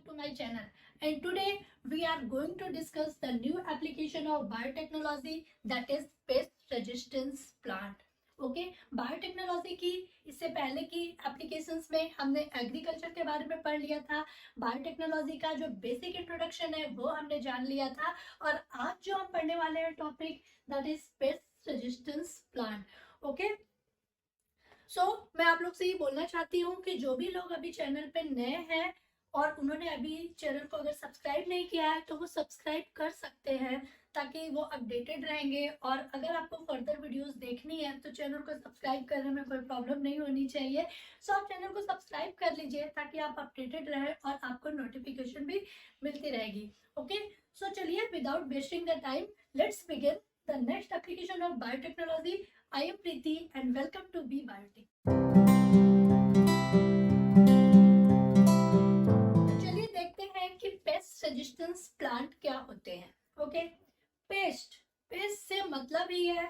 to my channel, and today we are going to discuss the new application of biotechnology, that is pest resistance plant. Okay biotechnology की इससे पहले की applications में हमने agriculture के बारे में पढ़ लिया था। बायोटेक्नोलॉजी का जो बेसिक इंट्रोडक्शन है वो हमने जान लिया था, और आज जो हम पढ़ने वाले हैं topic, that is paste resistance plant. Okay, मैं आप लोग से ये बोलना चाहती हूँ कि जो भी लोग अभी चैनल पे नए हैं और उन्होंने अभी चैनल को अगर सब्सक्राइब नहीं किया है तो वो सब्सक्राइब कर सकते हैं, ताकि वो अपडेटेड रहेंगे। और अगर आपको फर्दर वीडियोस देखनी है तो चैनल को सब्सक्राइब करने में कोई प्रॉब्लम नहीं होनी चाहिए। आप चैनल को सब्सक्राइब कर लीजिए ताकि आप अपडेटेड रहे और आपको नोटिफिकेशन भी मिलती रहेगी। ओके, चलिए without wasting the time, let's begin the next application of biotechnology. I am Preeti and welcome to Be Biotech। चलिए देखते हैं कि पेस्ट रेजिस्टेंस प्लांट क्या होते हैं। ओके, पेस्ट से मतलब ही है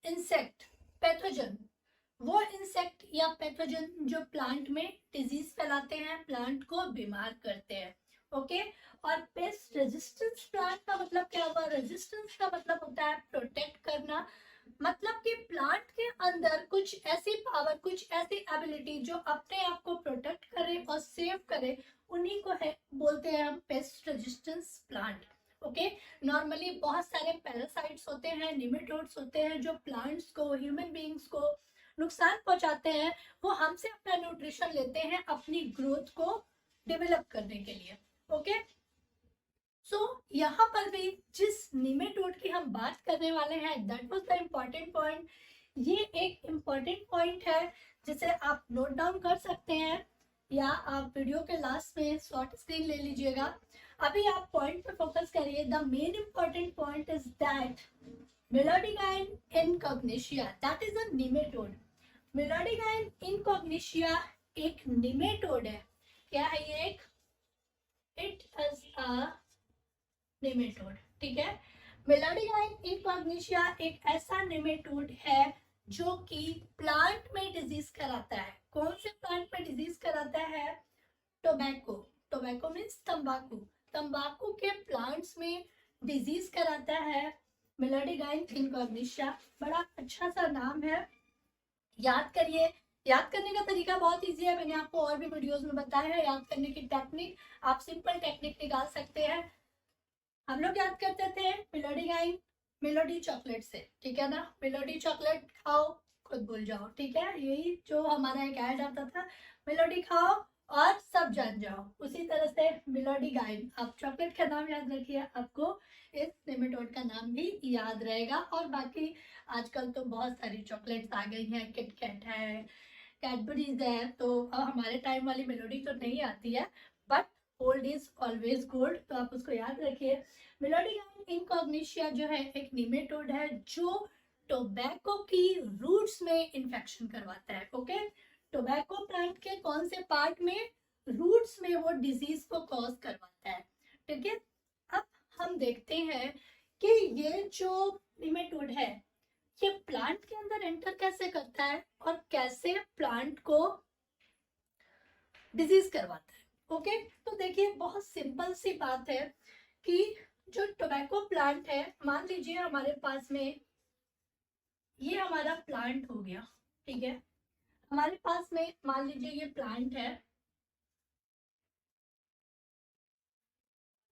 इंसेक्ट, पैथोजन। वो इंसेक्ट या पैथोजन जो प्लांट में डिजीज फैलाते हैं, प्लांट को बीमार करते हैं। ओके, और पेस्ट रेजिस्टेंस प्लांट का मतलब क्या हुआ? रेजिस्टेंस का मतलब होता है प्रोटेक्ट करना, मतलब कि प्लांट के अंदर कुछ ऐसी पावर, कुछ ऐसी एबिलिटी जो अपने आप को प्रोटेक्ट करे और सेव करे, उन्हीं को है बोलते हैं हम paste resistance plant. Okay, normally बहुत सारे पैरासाइट्स होते हैं, निमेटोड्स होते हैं जो प्लांट्स को, ह्यूमन बीइंग्स को नुकसान पहुंचाते हैं। वो हमसे अपना न्यूट्रिशन लेते हैं अपनी ग्रोथ को डेवलप करने के लिए। ओके, यहाँ पर भी जिस निमेटोड की हम बात करने वाले हैं, that was the important point. ये एक इम्पोर्टेंट पॉइंट है जिसे आप नोट डाउन कर सकते हैं, या आप वीडियो के लास्ट में शॉर्ट स्क्रीन ले लीजिएगा। अभी आप पॉइंट पे फोकस करिए। The main important point is that Meloidogyne incognita, that is a nematode. Meloidogyne incognita एक निमेटोड है। क्या है ये? एक इट इज अ निमेटोड। ठीक है, मेलोडिगाइन इनकॉग्निशिया एक ऐसा निमेटोड है जो कि प्लांट में डिजीज कराता है। कौन से प्लांट में डिजीज कराता है? टोबैको मीन्स तंबाकू। तंबाकू के प्लांट्स में डिजीज कराता है मेलोडिगाइन इनकॉग्निशिया। बड़ा अच्छा सा नाम है, याद करिए। याद करने का तरीका बहुत इजी है, मैंने आपको और भी वीडियोस में बताया है याद करने की टेक्निक। आप सिंपल टेक्निक निकाल सकते हैं। हम लोग याद करते थे मेलोडिगाइन मेलोडी चॉकलेट से, ठीक है ना? मेलोडी चॉकलेट खाओ खुद भूल जाओ, ठीक है? यही जो हमारा एक ऐड आता था, मेलोडी खाओ और सब जान जाओ। उसी तरह से मेलोडिगाइन, आप चॉकलेट का नाम याद रखिए, आपको इस नेमेटोड का नाम भी याद रहेगा। और बाकी आजकल तो बहुत सारी चॉकलेट्स आ गई हैं, किटकैट है, कैडबरीज है, तो अब हमारे टाइम वाली मेलोडी तो नहीं आती है, but old is always gold, तो आप उसको याद रखिए। मेलोडिगाइन इनकॉग्निशिया जो है एक निमेटोड है जो टोबैको की रूट्स में इंफेक्शन करवाता है। ओके, टोबैको प्लांट के कौन से पार्ट में? रूट्स में वो डिजीज को कॉज करवाता है। ठीक है, अब हम देखते हैं कि ये जो निमेटोड है ये प्लांट के अंदर एंटर कैसे करता है और कैसे प्लांट को डिजीज करवाता है। ओके, तो देखिए बहुत सिंपल सी बात है कि जो टोबैको प्लांट है, मान लीजिए हमारे पास में ये हमारा प्लांट हो गया, ठीक है? हमारे पास में मान लीजिए ये प्लांट है,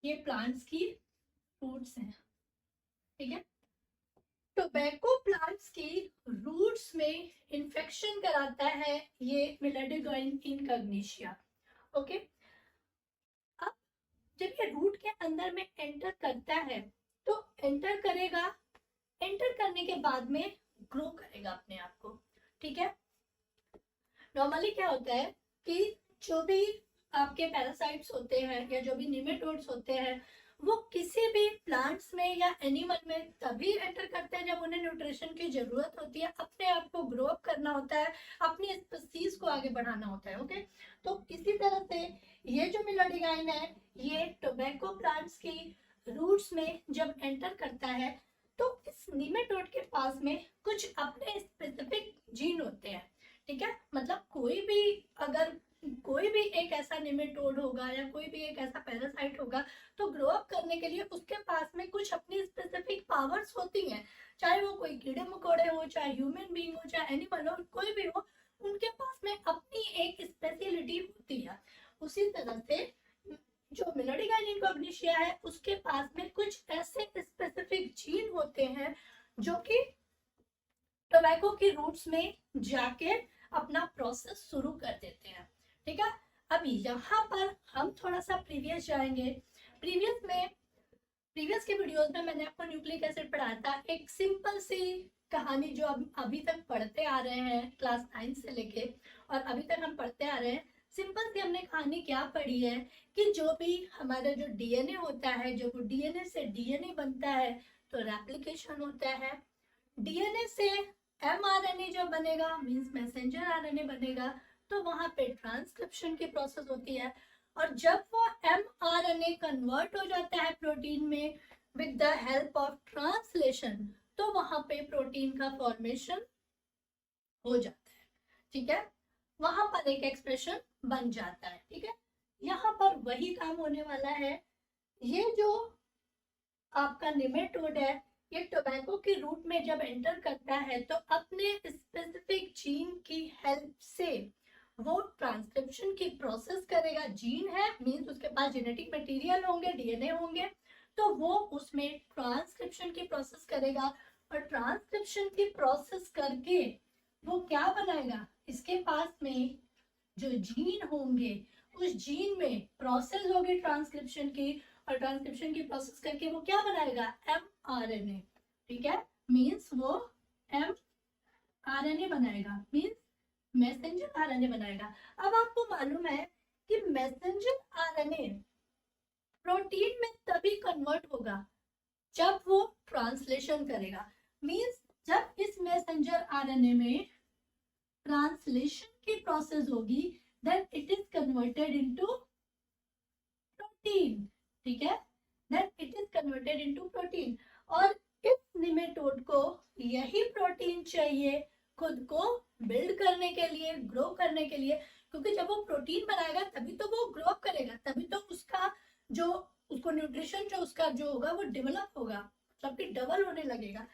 ये प्लांट्स की रूट्स हैं, ठीक है? टोबैको प्लांट्स की रूट्स में इंफेक्शन कराता है ये मेलोडिगाइन इनकॉग्निशिया। ओके, अब जब ये रूट के अंदर में एंटर करता है तो एंटर करेगा, एंटर करने के बाद में ग्रो करेगा अपने आप को। ठीक है, नॉर्मली क्या होता है कि जो भी आपके पैरासाइट्स होते हैं या जो भी निमेटोड्स होते हैं, वो किसी भी प्लांट्स में या एनिमल में तभी एंटर करते हैं जब उन्हें न्यूट्रिशन की जरूरत होती है, अपने आप को ग्रो अप करना होता है, अपनी स्पीसीज को आगे बढ़ाना होता है। ओके, तो इसी तरह से ये जो मेलोडिगाइन है ये टोबैको प्लांट्स की रूट्स में जब एंटर करता है तो इस निमेटोड के पास में कुछ अपने स्पेसिफिक जीन होते हैं। ठीक है, मतलब कोई भी अगर कोई भी एक ऐसा निमेटोड होगा या कोई भी एक ऐसा पैरासाइट होगा, तो ग्रो अप करने के लिए उसके पास में कुछ अपनी स्पेसिफिक पावर्स होती हैं। चाहे वो कोई कीड़े मकोड़े हो, चाहे ह्यूमन बीइंग हो, चाहे एनिमल हो, कोई भी हो, उनके पास में अपनी एक स्पेशलिटी होती है। उसी तरह से जो मेलोडी गाइनिन कॉग्निशिया है, उसके पास में कुछ ऐसे स्पेसिफिक जीन होते हैं जो कि टोबैको की रूट्स में जाके अपना प्रोसेस शुरू कर देते हैं। ठीक है, अब यहाँ पर हम थोड़ा सा प्रीवियस जाएंगे। प्रीवियस के वीडियोस में मैंने आपको न्यूक्लिक एसिड पढ़ाया था, एक सिंपल सी कहानी जो अभी तक पढ़ते आ रहे हैं क्लास 9 से लेके, और अभी तक हम पढ़ते आ रहे हैं। सिंपल सी हमने कहानी क्या पढ़ी है कि जो भी हमारा जो डीएनए होता है, जब वो डीएनए से डीएनए बनता है तो रेप्लिकेशन होता है। डीएनए से एमआरएनए जब बनेगा, मींस मैसेंजर आरएनए बनेगा, तो वहां पे ट्रांसक्रिप्शन की प्रोसेस होती है। और जब वो एमआरएनए कन्वर्ट हो जाता है प्रोटीन में with the help of translation, तो वहां पे प्रोटीन का फॉर्मेशन हो जाता है। ठीक है, वहां पर एक एक्सप्रेशन बन जाता है। ठीक है, यहाँ पर वही काम होने वाला है। ये जो आपका निमेटोड है, ये टोबैको की रूट में जब एंटर करता है तो अपने स्पेसिफिक जीन की हेल्प से वो ट्रांसक्रिप्शन की प्रोसेस करेगा। जीन है मींस उसके पास जेनेटिक मटेरियल होंगे, डीएनए होंगे, तो वो उसमें ट्रांसक्रिप्शन की प्रोसेस करेगा। और ट्रांसक्रिप्शन की प्रोसेस करके वो क्या बनाएगा, इसके पास में जो जीन होंगे उस जीन में प्रोसेस होगी ट्रांसक्रिप्शन की, और ट्रांसक्रिप्शन की प्रोसेस करके वो क्या बनाएगा, एमआरएनए। ठीक है, मींस वो एमआरएनए बनाएगा, मींस मैसेंजर आरएनए बनाएगा। अब आपको मालूम है कि मैसेंजर आरएनए प्रोटीन में तभी कन्वर्ट होगा जब वो ट्रांसलेशन करेगा। मींस जब इस मैसेंजर आरएनए में ट्रांसलेशन की प्रोसेस होगी, then it is converted into protein। ठीक है, then it is converted into protein। और इस निमेटोड को यही प्रोटीन चाहिए खुद को बिल्ड करने के लिए, ग्रो करने के लिए, क्योंकि जब वो प्रोटीन बनाएगा तभी तो वो ग्रो करेगा, तभी तो उसका जो उसको न्यूट्रिशन जो उसका जो होगा वो डेवलप होगा, सबकी डबल होने लगेगा।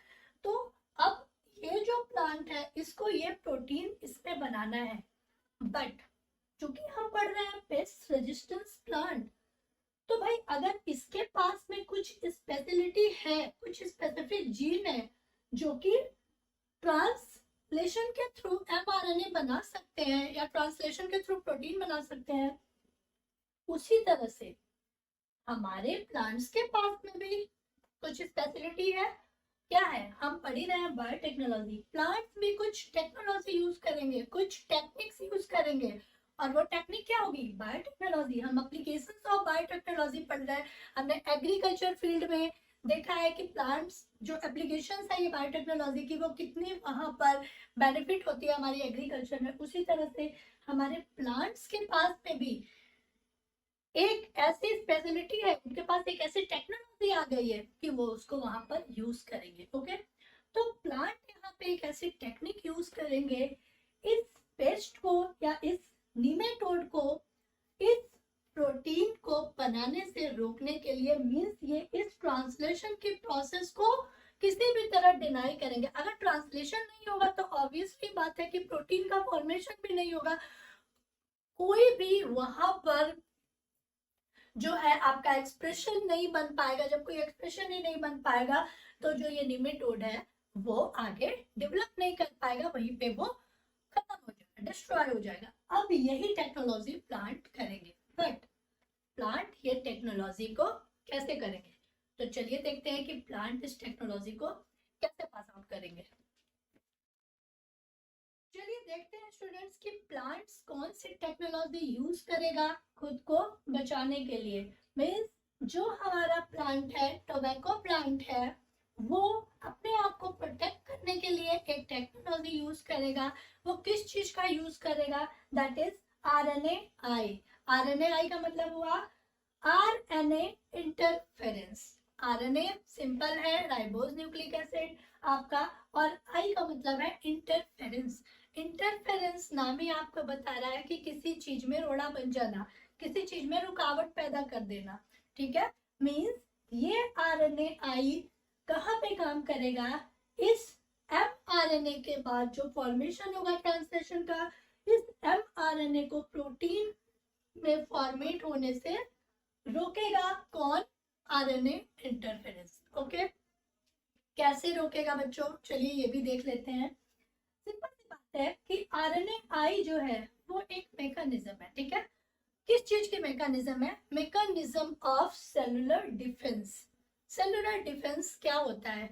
तो अब ये जो प्लांट है, इसको ये प्रोटीन इसमें बनाना है, बट चूंकि हम पढ़ रहे हैं पेस्ट रेजिस्टेंस प्लांट, तो भाई अगर इसके पास में कुछ स्पेशलिटी है, कुछ स्पेसिफिक जीन है जो कि ट्रांसलेशन के थ्रू एमआरएनए बना सकते हैं या ट्रांसलेशन के थ्रू प्रोटीन बना सकते हैं, उसी तरह से हमारे प्लांट्स के पास में भी कुछ स्पेशलिटी है। क्या है, हम पढ़ ही रहे हैं बायोटेक्नोलॉजी, प्लांट्स भी कुछ टेक्नोलॉजी यूज करेंगे, कुछ टेक्निक्स यूज करेंगे, और वो टेक्निक क्या होगी, बायोटेक्नोलॉजी। हम एप्लीकेशंस ऑफ बायोटेक्नोलॉजी पढ़ रहे हैं। हमने एग्रीकल्चर फील्ड में देखा है कि प्लांट्स जो एप्लीकेशंस है ये बायोटेक्नोलॉजी की, वो कितनी वहां पर बेनिफिट होती है हमारी एग्रीकल्चर में। उसी तरह से हमारे प्लांट्स के पास में भी एक ऐसी स्पेशलिटी है, उनके पास एक ऐसी टेक्नोलॉजी आ गई है कि वो उसको वहां पर यूज करेंगे। ओके, तो प्लांट यहाँ पे एक ऐसी टेक्निक यूज करेंगे इस पेस्ट को या इस निमेटोड को इस प्रोटीन को बनाने से रोकने के लिए। मींस ये इस ट्रांसलेशन की प्रोसेस को किसी भी तरह डिनाई करेंगे। अगर ट्रांसलेशन नहीं होगा तो ऑब्वियसली बात है कि प्रोटीन का फॉर्मेशन भी नहीं होगा, कोई भी वहां पर जो है आपका एक्सप्रेशन नहीं बन पाएगा। जब कोई एक्सप्रेशन ही नहीं बन पाएगा तो जो ये निमेटोड है वो आगे डेवलप नहीं कर पाएगा, वहीं पे वो खत्म हो जाएगा, डिस्ट्रॉय हो जाएगा। अब यही टेक्नोलॉजी प्लांट करेंगे, बट प्लांट ये टेक्नोलॉजी को कैसे करेंगे, तो चलिए देखते हैं कि प्लांट इस टेक्नोलॉजी को कैसे पास आउट करेंगे। चलिए देखते हैं स्टूडेंट्स कि प्लांट्स कौन सी टेक्नोलॉजी यूज करेगा खुद को बचाने के लिए। मींस जो हमारा प्लांट है, टोबैको प्लांट है, वो अपने आप को प्रोटेक्ट करने के लिए एक टेक्नोलॉजी यूज करेगा। वो किस चीज का यूज करेगा, दैट इज आरएनए-आई। आरएनए-आई का मतलब हुआ आरएनए इंटरफेरेंस। आरएनए सिंपल है, राइबोज न्यूक्लिक एसिड आपका, और आई का मतलब है इंटरफेरेंस। इंटरफेरेंस नाम ही आपको बता रहा है कि किसी चीज में रोड़ा बन जाना, किसी चीज में रुकावट पैदा कर देना, ठीक है। मींस ये RNAi कहाँ पे काम करेगा, इस mRNA के बाद जो फॉर्मेशन होगा ट्रांसलेशन का, इस mRNA को प्रोटीन में फॉर्मेट होने से रोकेगा कौन, RNA इंटरफेरेंस। ओके, कैसे रोकेगा बच्चों, चलिए ये भी देख लेते हैं। सिंपल सी बात है कि RNAi जो है वो एक मैकेनिज्म है, ठीक है। किस चीज की मैकेनिज्म है, mechanism of cellular defence. Cellular defence क्या होता है,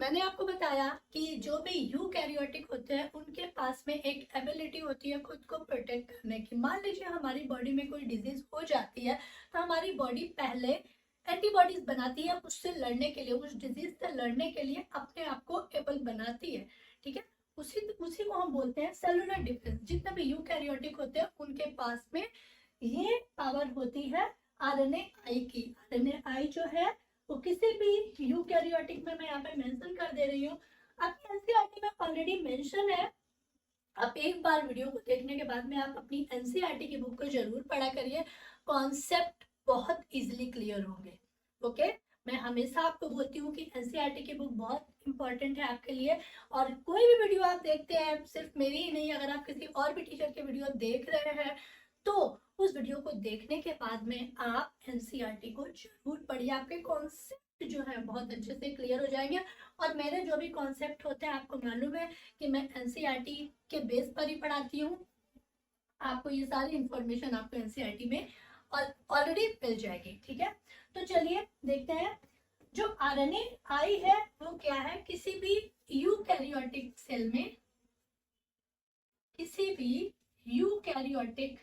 मैंने आपको बताया कि जो भी यूकैरियोटिक होते हैं उनके पास में एक एबिलिटी होती है खुद को प्रोटेक्ट करने की। मान लीजिए हमारी बॉडी में कोई डिजीज हो जाती है तो हमारी बॉडी पहले एंटीबॉडीज बनाती है उससे लड़ने के लिए, उस डिजीज से लड़ने के लिए अपने आप को एबल बनाती है, ठीक है। उसी को हम बोलते हैं सेलुलर डिफेंस। जितने भी यूकैरियोटिक होते हैं उनके पास में ये पावर होती है RNAi की। RNAi जो है वो किसी भी यूकैरियोटिक में, मैं यहाँ पे मेंशन कर दे रही हूँ, आपकी एनसीईआरटी में ऑलरेडी मेंशन है। आप एक बार वीडियो को देखने के बाद में आप अपनी एनसीईआरटी की बुक को जरूर पढ़ा करिए, कॉन्सेप्ट बहुत इजीली क्लियर होंगे। ओके, मैं हमेशा आपको बोलती हूँ कि एनसीईआरटी की बुक बहुत इंपॉर्टेंट है आपके लिए। और कोई भी वीडियो आप देखते हैं, सिर्फ मेरी ही नहीं, अगर आप किसी और भी टीचर के वीडियो देख रहे हैं तो उस वीडियो को देखने के बाद में आप एनसीईआरटी को जरूर पढ़िए, आपके कॉन्सेप्ट जो है बहुत अच्छे से क्लियर हो जाएंगे। और मेरे जो भी कॉन्सेप्ट होते हैं आपको मालूम है कि मैं एनसीईआरटी के बेस पर ही पढ़ाती हूँ, आपको ये सारी इंफॉर्मेशन आपको एनसीईआरटी में ऑलरेडी मिल जाएगी, ठीक है। तो चलिए देखते हैं, जो RNAi है वो क्या है, किसी भी यूकैरियोटिक सेल में, किसी भी यूकैरियोटिक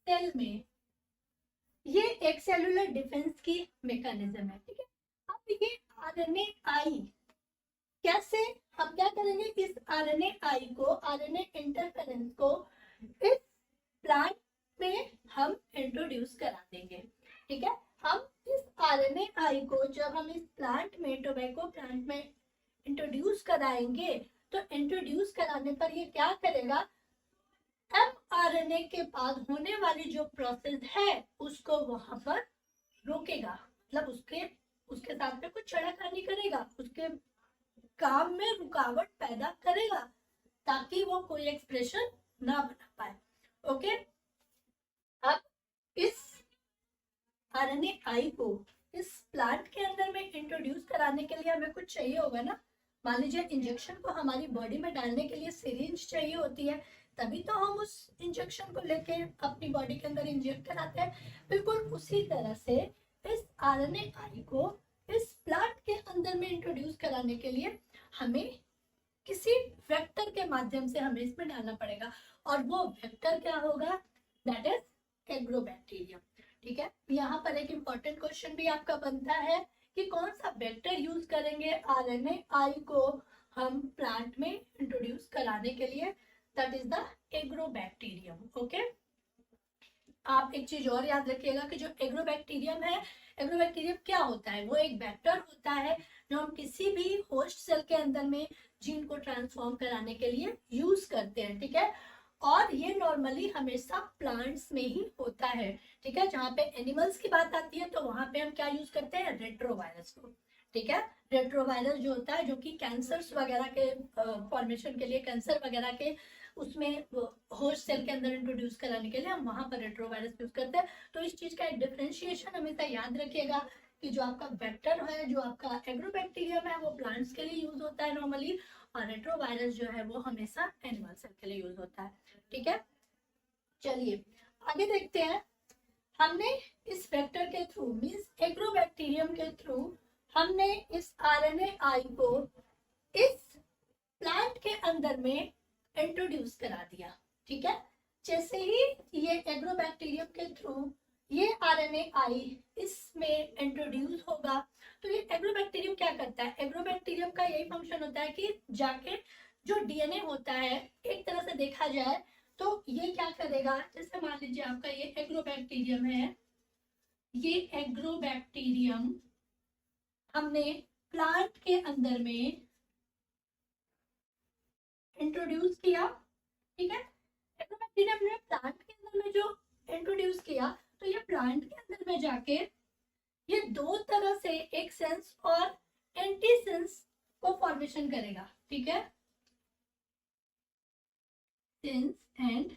सेल में ये एक सेलुलर डिफेंस की मैकेनिज्म है, ठीक है। अब ये RNAi कैसे, हम क्या करेंगे, इस RNAi को, RNA इंटरफेरेंस को इस प्लांट में हम इंट्रोड्यूस करा देंगे, ठीक है। हम इस RNAi को जब हम इस प्लांट में, टोबैको प्लांट में इंट्रोड्यूस कराएंगे तो इंट्रोड्यूस कराने पर ये क्या करेगा, mRNA के बाद होने वाली जो प्रोसेस है उसको वहां पर रोकेगा, मतलब उसके साथ में कुछ छेड़खानी करेगा, उसके काम में रुकावट पैदा करेगा ताकि वो कोई एक्सप्रेशन ना बना पाए। ओके, अब इस RNAi को इस प्लांट के अंदर में इंट्रोड्यूस कराने के लिए हमें कुछ चाहिए होगा ना। मान लीजिए इंजेक्शन को हमारी बॉडी में डालने के लिए सिरिंज चाहिए होती है, तभी तो हम उस इंजेक्शन को लेके अपनी बॉडी के अंदर इंजेक्ट कराते हैं। बिल्कुल उसी तरह से इस RNAi को इस प्लांट के अंदर में इंट्रोड्यूस कराने के लिए हमें किसी वेक्टर के माध्यम से हमें इसमें डालना पड़ेगा, और वो वेक्टर क्या होगा, दैट इज एग्रोबैक्टीरियम, ठीक है। यहाँ पर एक इंपॉर्टेंट क्वेश्चन भी आपका बनता है कि कौन सा वेक्टर यूज करेंगे RNAi को हम प्लांट में इंट्रोड्यूस कराने के लिए, that is the agrobacterium. Okay, आप एक चीज और याद रखिएगा कि जो एग्रोबैक्टीरियम है, एग्रोबैक्टीरियम क्या होता है, वो एक वेक्टर होता है जो हम किसी भी होस्ट सेल के अंदर में जीन को ट्रांसफॉर्म कराने के लिए यूज करते हैं, ठीक है। और ये नॉर्मली हमेशा प्लांट्स में ही होता है, ठीक है। जहाँ पे एनिमल्स की बात आती है तो वहां पे हम क्या यूज करते हैं, रेट्रोवायरस को, ठीक है। रेट्रोवायरस जो होता है, जो कि कैंसर्स वगैरह के फॉर्मेशन के लिए, कैंसर वगैरह के उसमें होस्ट सेल के अंदर इंट्रोड्यूस कराने के लिए हम वहां पर रेट्रोवायरस यूज करते हैं। तो इस चीज का एक डिफरेंशिएशन हमेशा याद रखिएगा कि जो आपका वेक्टर है, जो आपका एग्रोबैक्टीरियम है, वो प्लांट्स के लिए यूज होता है नॉर्मली, और रेट्रोवायरस जो है वो हमेशा एनिमल सेल के लिए यूज होता है, ठीक है। चलिए आगे देखते हैं, हमने इस वेक्टर के थ्रू, मींस एग्रोबैक्टीरियम के थ्रू, हमने इस RNAi को इस प्लांट के अंदर में इंट्रोड्यूस करा दिया, ठीक है। जैसे ही ये एग्रोबैक्टीरियम के थ्रू ये RNAi इसमें इंट्रोड्यूस होगा तो ये एग्रोबैक्टीरियम क्या करता है, एग्रोबैक्टीरियम का यही फंक्शन होता है कि जाके जो DNA होता है, एक तरह से देखा जाए तो ये क्या करेगा, जैसे मान लीजिए आपका ये एग्रोबैक्टीरियम है, ये एग्रोबैक्टीरियम हमने प्लांट के अंदर में इंट्रोड्यूस किया, ठीक है। एग्रोबैक्टीरियम ने प्लांट के अंदर में जो इंट्रोड्यूस किया, तो ये प्लांट के अंदर में जाके ये दो तरह से एक सेंस और एंटी सेंस को फॉर्मेशन करेगा, ठीक है, sense and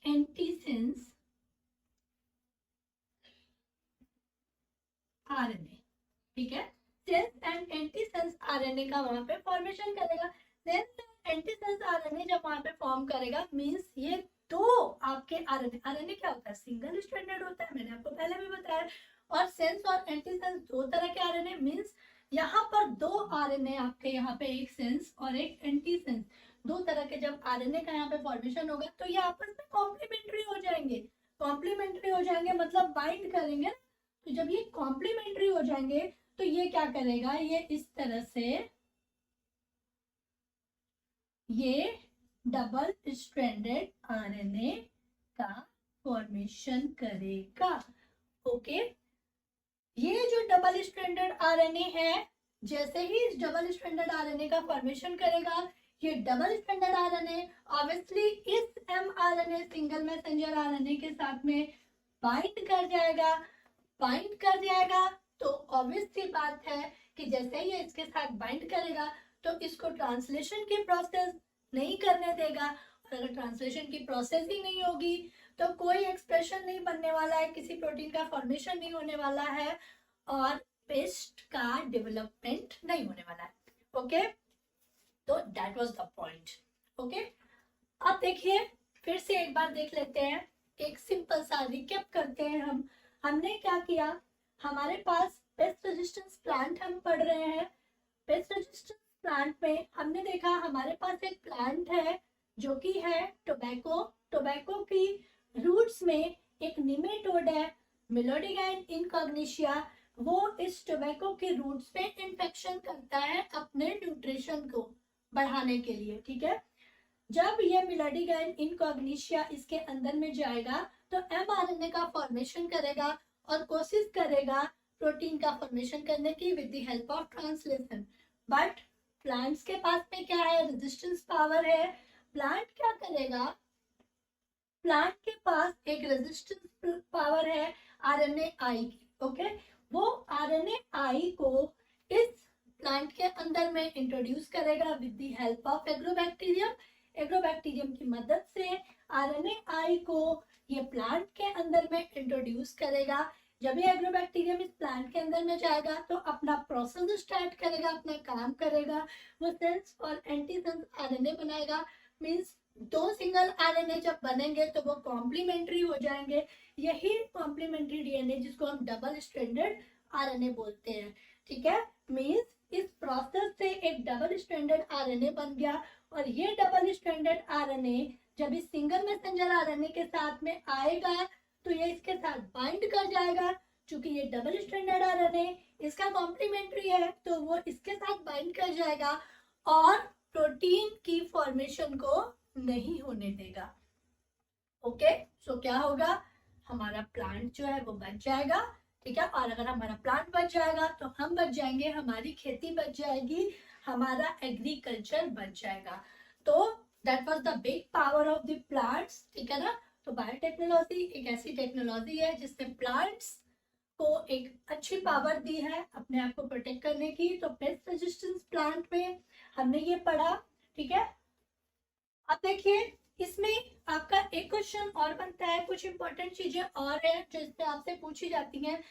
anti sense RNA, ठीक है, sense and anti sense RNA का वहां पे फॉर्मेशन करेगा। Sense and anti sense RNA जब वहां पे फॉर्म करेगा, मींस ये दो आपके आरएनए, आरएनए क्या होता है, सिंगल स्ट्रैंडेड होता है, मैंने आपको पहले भी बताया। और सेंस और एंटी सेंस दो तरह के आरएनए, मींस यहाँ पर दो आरएनए आपके, यहाँ पे एक सेंस और एक एंटी सेंस, दो तरह के जब आरएनए का यहाँ पे फॉर्मेशन होगा, तो ये आपस में कॉम्प्लीमेंट्री हो जाएंगे। कॉम्प्लीमेंट्री हो जाएंगे मतलब बाइंड करेंगे। तो जब ये कॉम्प्लीमेंट्री हो जाएंगे, तो ये क्या करेगा, ये इस तरह से ये डबल स्ट्रैंडेड आरएनए का फॉर्मेशन करेगा। ओके, ये जो डबल स्ट्रैंडेड आरएनए है, जैसे ही इस डबल स्ट्रैंडेड आरएनए का फॉर्मेशन करेगा, ये डबल स्ट्रैंडेड आरएनए ऑब्वियसली इस एमआरएनए सिंगल मैसेंजर आरएनए के साथ में बाइंड कर जाएगा। बाइंड कर जाएगा तो ऑब्वियस सी बात है कि जैसे ही ये इसके साथ बाइंड करेगा, तो इसको ट्रांसलेशन की प्रोसेस नहीं करने देगा। और अगर ट्रांसलेशन की प्रोसेस ही नहीं होगी, तो कोई एक्सप्रेशन नहीं बनने वाला है, किसी प्रोटीन का फॉर्मेशन नहीं होने वाला है, और पेस्ट का डेवलपमेंट नहीं होने वाला है। ओके, तो that was the point. Okay, अब देखिए, फिर से एक बार देख लेते हैं, एक सिंपल सा रिकैप करते हैं। हमने क्या किया, हमारे पास पेस्ट रेजिस्टेंस प्लांट हम पढ़ रहे हैं। पेस्ट रेजिस्टेंस प्लांट में हमने देखा हमारे पास एक प्लांट है जो कि है टोबैको। टोबैको की रूट्स में एक निमेटोड है, मिलोडिगाइन इनकॉग्निशिया। वो इस टोबैको के रूट्स पे इन्फेक्शन करता है अपने न्यूट्रिशन को बढ़ाने के लिए, ठीक है। जब ये मिलोडिगाइन इनकॉग्निशिया इसके अंदर में जाएगा, तो एमआरएनए का फॉर्मेशन करेगा और कोशिश करेगा प्रोटीन का फॉर्मेशन करने की with the help of translation. But plants के पास में क्या है, रेजिस्टेंस पावर है। प्लांट क्या करेगा, प्लांट के पास एक रेजिस्टेंस पावर है आरएनए आई की। ओके, वो आरएनए आई को इस प्लांट के अंदर में इंट्रोड्यूस करेगा with the help of agrobacterium. Agrobacterium की मदद से आरएनए आई को ये प्लांट के अंदर में इंट्रोड्यूस करेगा। जब ये एग्रोबैक्टीरियम इस प्लांट के अंदर में जाएगा, तो अपना प्रोसेस स्टार्ट करेगा, अपना काम करेगा। वो सेंस और एंटीसेंस आरएनए बनाएगा। मींस दो सिंगल आरएनए जब बनेंगे तो वो कॉम्प्लीमेंट्री हो जाएंगे। यही कॉम्प्लीमेंट्री डीएनए जिसको हम डबल स्ट्रैंडेड आरएनए बोलते हैं, ठीक है। मींस इस प्रोसेस से एक डबल स्ट्रैंडेड आरएनए बन गया, और ये डबल स्ट्रैंडेड आरएनए जब इस सिंगल मैसेंजर आरएनए के साथ में आएगा, तो ये इसके साथ बाइंड कर जाएगा। क्योंकि ये डबल स्ट्रैंडेड आरएनए इसका कॉम्प्लीमेंट्री है, तो वो इसके साथ बाइंड कर जाएगा और प्रोटीन की फॉर्मेशन को नहीं होने देगा। ओके, सो क्या होगा, हमारा प्लांट जो है वो बच जाएगा, ठीक है। और अगर हमारा प्लांट बच जाएगा, तो हम बच जाएंगे, हमारी खेती बच जाएगी, हमारा एग्रीकल्चर बच जाएगा। तो that was the big power of the plants, ठीक है ना। तो बायोटेक्नोलॉजी एक ऐसी टेक्नोलॉजी है जिसने प्लांट्स को एक अच्छी पावर दी है अपने आप को प्रोटेक्ट करने की। तो पेस्ट रेजिस्टेंस प्लांट में हमने ये पढ़ा, ठीक है। अब देखिए, इसमें आपका एक क्वेश्चन और बनता है, कुछ इंपॉर्टेंट चीजें और है जो इसमें आपसे पूछी जाती हैं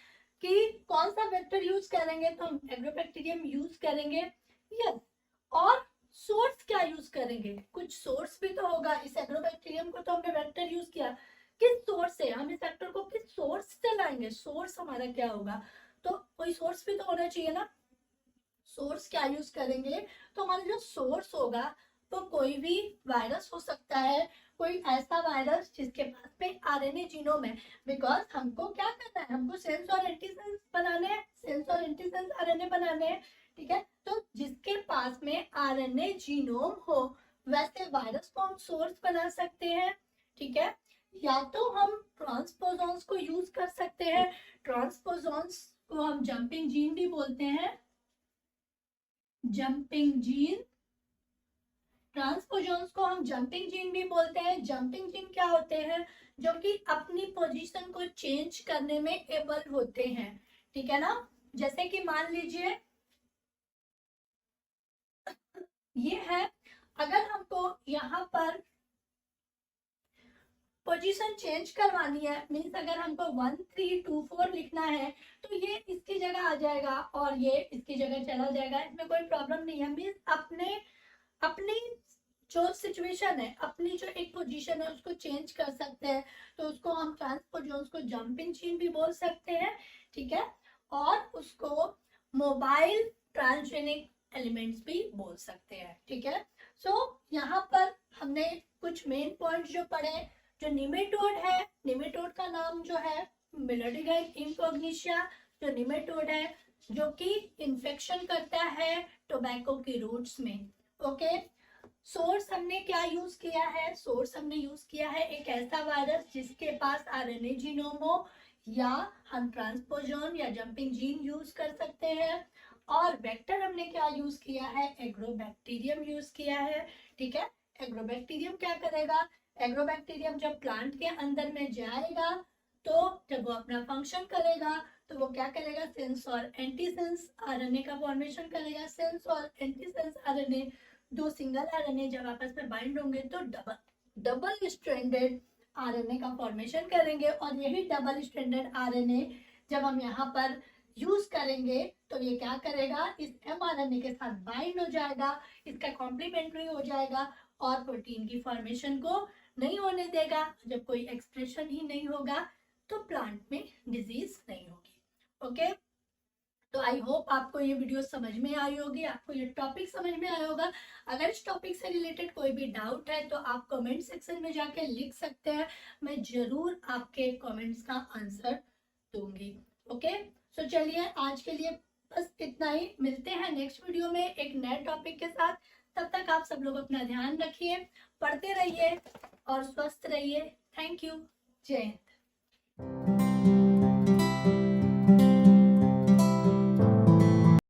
कि कौन सा वेक्टर यूज करेंगे, तो हम एग्रोबैक्टीरियम यूज करेंगे, यस। और सोर्स क्या यूज करेंगे, कुछ सोर्स भी तो होगा। इस एग्रोबैक्टीरियम को तो हमने वेक्टर यूज किया, किस सोर्स से, हम इस वेक्टर को किस सोर्स से लाएंगे, सोर्स हमारा क्या होगा, तो कोई सोर्स भी तो होना चाहिए ना। सोर्स क्या यूज करेंगे, तो हमारा जो सोर्स होगा तो कोई भी वायरस हो सकता है, कोई ऐसा वायरस जिसके पास में आरएनए जीनोम है। बिकॉज हमको क्या करना है, हमको सेंस और एंटीसेंस बनाने हैं, सेंस और एंटीसेंस आरएनए बनाने हैं, ठीक है। तो जिसके पास में आरएनए जीनोम हो, वैसे वायरस को हम सोर्स बना सकते हैं, ठीक है। या तो हम ट्रांसपोजॉन्स को यूज कर सकते हैं। ट्रांसपोजॉन्स को हम जंपिंग जीन भी बोलते हैं, जंपिंग जीन, ट्रांसपोजॉन्स को हम जंपिंग जीन भी बोलते हैं। जंपिंग जीन क्या होते हैं? जो कि अपनी पोजीशन को चेंज करने में एबल होते हैं, ठीक है ना। जैसे कि मान लीजिए ये है, अगर हमको यहाँ पर पोजीशन चेंज करवानी है, मीन्स अगर हमको 1 3 2 4 लिखना है तो ये इसकी जगह आ जाएगा और ये इसकी जगह चला जाएगा, इसमें कोई प्रॉब्लम नहीं है। मीन्स अपनी जो सिचुएशन है, अपनी जो एक पोजीशन है उसको चेंज कर सकते हैं, तो उसको हम ट्रांसपोजॉन्स को जंपिंग जीन भी बोल सकते हैं, ठीक है। और उसको मोबाइल ट्रांसजेनिक एलिमेंट्स भी बोल सकते हैं, ठीक है। सो यहाँ पर हमने कुछ मेन पॉइंट जो पढ़े, जो निमेटोड है, निमेटोड का नाम जो है मिलोडिगाइन इनकॉग्निशिया, जो निमेटोड है जो कि इन्फेक्शन करता है टोबैको की रूट्स में, ओके। सोर्स हमने क्या यूज किया है? सोर्स हमने यूज किया है एक ऐसा वायरस जिसके पास आरएनए जीनोम हो, या हम ट्रांसपोजॉन या जंपिंग जीन यूज कर सकते हैं। और वेक्टर हमने क्या यूज किया है? एग्रोबैक्टीरियम यूज किया है, ठीक है। एग्रोबैक्टीरियम क्या करेगा? एग्रोबैक्टीरियम जब प्लांट के अंदर में जाएगा तो जब वो अपना फंक्शन करेगा तो वो क्या करेगा? सेंस और एंटीसेंस आरएनए का फॉर्मेशन करेगा। सेंस और एंटीसेंस आरएनए, दो सिंगल आरएनए जब आपस में बाइंड होंगे तो डबल स्ट्रैंडेड आरएनए का फॉर्मेशन करेंगे, और यही डबल स्ट्रैंडेड आरएनए जब हम यहाँ पर यूज करेंगे तो ये क्या करेगा? इस एमआरएनए के साथ बाइंड हो जाएगा, इसका कॉम्प्लीमेंट्री हो जाएगा और प्रोटीन की फॉर्मेशन को नहीं होने देगा। जब कोई एक्सप्रेशन ही नहीं होगा तो प्लांट में डिजीज नहीं होगी, ओके। तो आई होप आपको ये वीडियो समझ में आई होगी, आपको ये टॉपिक समझ में आया होगा। अगर इस टॉपिक से रिलेटेड कोई भी डाउट है तो आप कमेंट सेक्शन में जाके लिख सकते हैं, मैं जरूर आपके कमेंट्स का आंसर दूंगी, ओके। सो चलिए आज के लिए बस इतना ही, मिलते हैं नेक्स्ट वीडियो में एक नए टॉपिक के साथ। तब तक आप सब लोग अपना ध्यान रखिए, पढ़ते रहिए और स्वस्थ रहिए। Thank you. जय हिंद।